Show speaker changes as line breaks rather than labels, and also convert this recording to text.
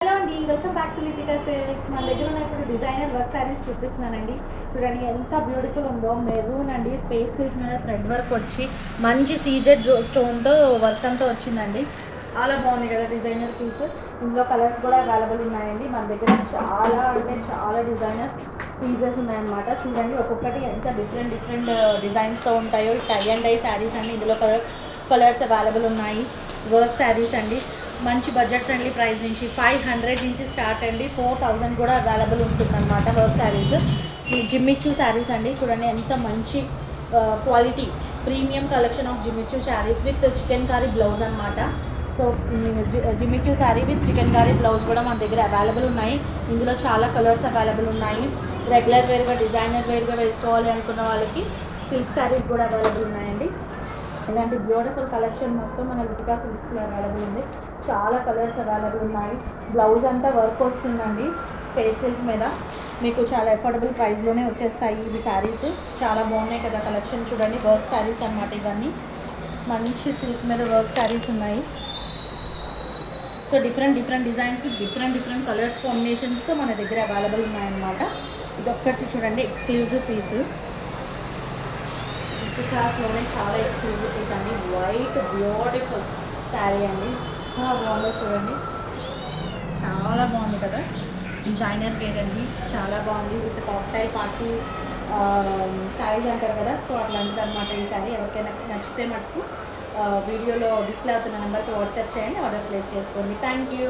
Hello అండి, welcome back to Lipika sales. మన దగ్గర ఉన్న ఇప్పుడు డిజైనర్ వర్క్ శారీస్ చూపిస్తున్నానండి. చూడండి ఎంత బ్యూటిఫుల్ ఉందో. మెరూన్ అండి, స్పేస్ సిల్క్ మీద థ్రెడ్ వర్క్ వచ్చి మంచి సీజెడ్ స్టోన్తో వర్క్ అంతా వచ్చిందండి. చాలా బాగుంది కదా డిజైనర్ పీస్. ఇందులో కలర్స్ కూడా అవైలబుల్ ఉన్నాయండి. మన దగ్గర చాలా అంటే చాలా డిజైనర్ పీసెస్ ఉన్నాయన్నమాట. చూడండి ఒక్కొక్కటి ఎంత డిఫరెంట్ డిజైన్స్తో ఉంటాయో. టై అండ్ డై శారీస్ అండి. ఇందులో కలర్స్ అవైలబుల్ ఉన్నాయి. వర్క్ శారీస్ అండి. మంచి బడ్జెట్ ఫ్రెండ్లీ ప్రైస్ నుంచి 500 నుంచి స్టార్ట్ అండి. 4000 కూడా అవైలబుల్ ఉంటుందన్నమాట వర్క్ శారీస్. జిమ్మిచూ శారీస్ అండి. చూడండి ఎంత మంచి quality premium collection of Jimmy Choo saris with chikankari blouse అనమాట. So Jimmy Choo sari with chikankari blouse కూడా మన దగ్గర అవైలబుల్ ఉన్నాయి. ఇందులో చాలా కలర్స్ అవైలబుల్ ఉన్నాయి. రెగ్యులర్ వేర్గా డిజైనర్ వేర్గా వేసుకోవాలి అనుకున్న వాళ్ళకి సిల్క్ శారీస్ కూడా అవైలబుల్ ఉన్నాయండి. ఇలాంటి బ్యూటిఫుల్ కలెక్షన్ మొత్తం మన లిపికా సిల్క్స్లో అవైలబుల్ ఉంది. చాలా కలర్స్ అవైలబుల్ ఉన్నాయి. బ్లౌజ్ అంతా వర్క్ వస్తుందండి స్పేస్ సిల్క్ మీద. మీకు చాలా అఫోర్డబుల్ ప్రైస్లోనే వచ్చేస్తాయి ఇవి శారీస్. చాలా బాగున్నాయి కదా కలెక్షన్. చూడండి వర్క్ శారీస్ అన్నమాట ఇవన్నీ. మంచి సిల్క్ మీద వర్క్ శారీస్ ఉన్నాయి. So different designs with different colours కాంబినేషన్స్తో మన దగ్గర అవైలబుల్ ఉన్నాయన్నమాట. ఇదొక్కటి చూడండి ఎక్స్క్లూజివ్ పీసు. క్లాస్లోనే చాలా ఎక్స్క్లూజివ్ పీస్ అండి. వైట్ బ్యూటిఫుల్ శారీ అండి. బాగుందో చూడండి. చాలా బాగుంది కదా. డిజైనర్ వేర్ అండి. చాలా బాగుంది. విత్ కాక్టైల్ పార్టీ శారీస్ అంటారు కదా. సో అట్లాంటిది అనమాట ఈ శారీ. ఎవరికైనా నచ్చితే మటుకు వీడియోలో డిస్ప్లే అవుతున్న నెంబర్కి వాట్సాప్ చేయండి. ఆర్డర్ ప్లేస్ చేసుకోండి. Thank you.